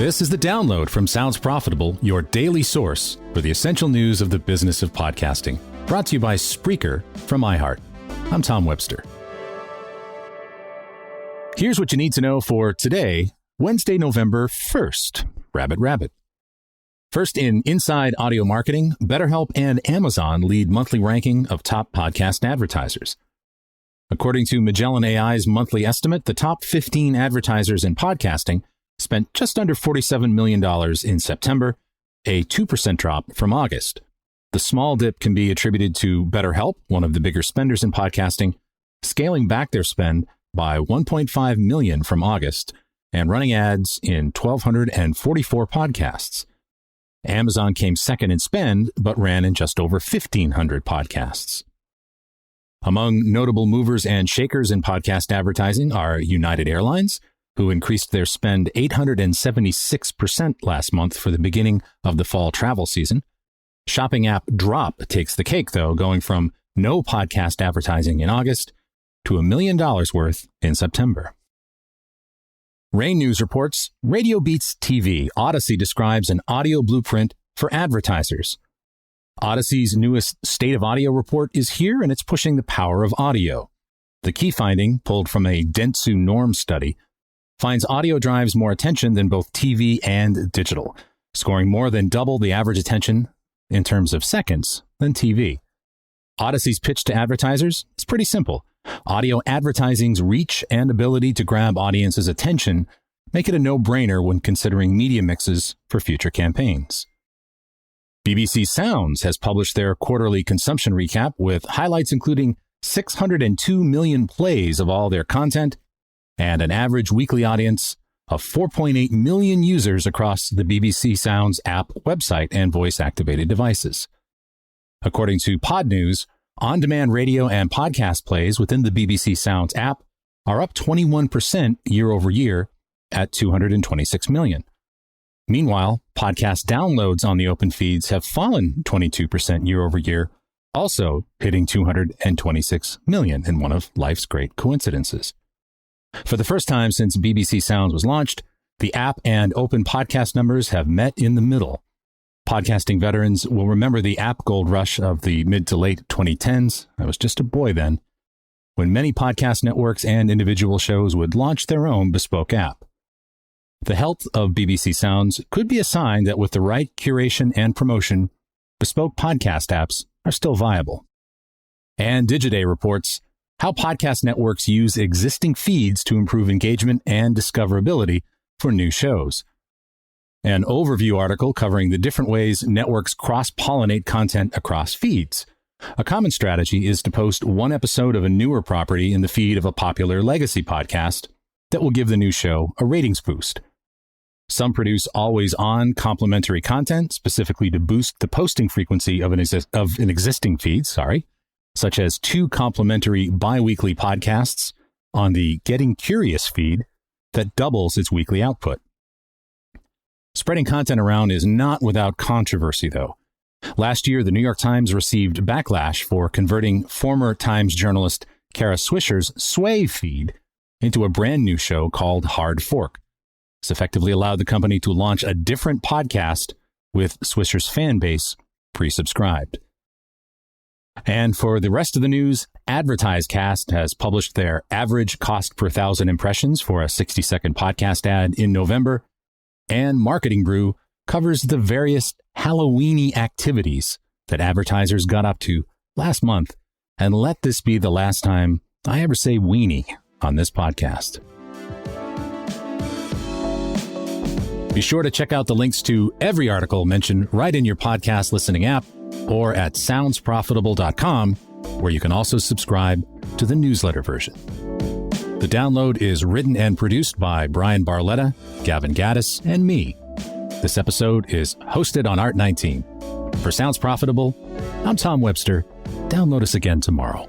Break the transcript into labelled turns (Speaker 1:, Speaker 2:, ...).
Speaker 1: This is The Download from Sounds Profitable, your daily source for the essential news of the business of podcasting. Brought to you by Spreaker from iHeart. I'm Tom Webster. Here's what you need to know for today, Wednesday, November 1st. Rabbit. First, in Inside Audio Marketing, BetterHelp and Amazon lead monthly ranking of top podcast advertisers. According to Magellan AI's monthly estimate, the top 15 advertisers in podcasting spent just under $47 million in September, a 2% drop from August. The small dip can be attributed to BetterHelp, one of the bigger spenders in podcasting, scaling back their spend by $1.5 million from August and running ads in 1,244 podcasts. Amazon came second in spend, but ran in just over 1,500 podcasts. Among notable movers and shakers in podcast advertising are United Airlines, who increased their spend 876% last month for the beginning of the fall travel season. Shopping app Drop takes the cake, though, going from no podcast advertising in August to $1 million worth in September. Rain News reports, Radio Beats TV, Odyssey describes an audio blueprint for advertisers. Odyssey's newest State of Audio report is here, and it's pushing the power of audio. The key finding, pulled from a Dentsu Norm study, finds audio drives more attention than both TV and digital, scoring more than double the average attention in terms of seconds than TV. Odyssey's pitch to advertisers is pretty simple. Audio advertising's reach and ability to grab audiences' attention make it a no-brainer when considering media mixes for future campaigns. BBC Sounds has published their quarterly consumption recap with highlights including 602 million plays of all their content and an average weekly audience of 4.8 million users across the BBC Sounds app, website, and voice-activated devices. According to Pod News, on-demand radio and podcast plays within the BBC Sounds app are up 21% year over year at 226 million. Meanwhile, podcast downloads on the open feeds have fallen 22% year over year, also hitting 226 million in one of life's great coincidences. For the first time since BBC Sounds was launched, the app and open podcast numbers have met in the middle. Podcasting veterans will remember the app gold rush of the mid to late 2010s. I was just a boy then, when many podcast networks and individual shows would launch their own bespoke app. The health of BBC Sounds could be a sign that with the right curation and promotion, bespoke podcast apps are still viable. And Digiday reports how podcast networks use existing feeds to improve engagement and discoverability for new shows. An overview article covering the different ways networks cross-pollinate content across feeds. A common strategy is to post one episode of a newer property in the feed of a popular legacy podcast that will give the new show a ratings boost. Some produce always-on complementary content specifically to boost the posting frequency of an existing feed, such as 2 complementary bi-weekly podcasts on the Getting Curious feed that doubles its weekly output. Spreading content around is not without controversy, though. Last year, the New York Times received backlash for converting former Times journalist Kara Swisher's Sway feed into a brand new show called Hard Fork. This effectively allowed the company to launch a different podcast with Swisher's fan base pre-subscribed. And for the rest of the news, AdvertiseCast has published their average cost per 1,000 impressions for a 60-second podcast ad in November, and Marketing Brew covers the various Halloweeny activities that advertisers got up to last month, and let this be the last time I ever say weenie on this podcast. Be sure to check out the links to every article mentioned right in your podcast listening app or at soundsprofitable.com, where you can also subscribe to the newsletter version. The Download is written and produced by Brian Barletta, Gavin Gaddis, and me. This episode is hosted on Art19. For Sounds Profitable, I'm Tom Webster. Download us again tomorrow.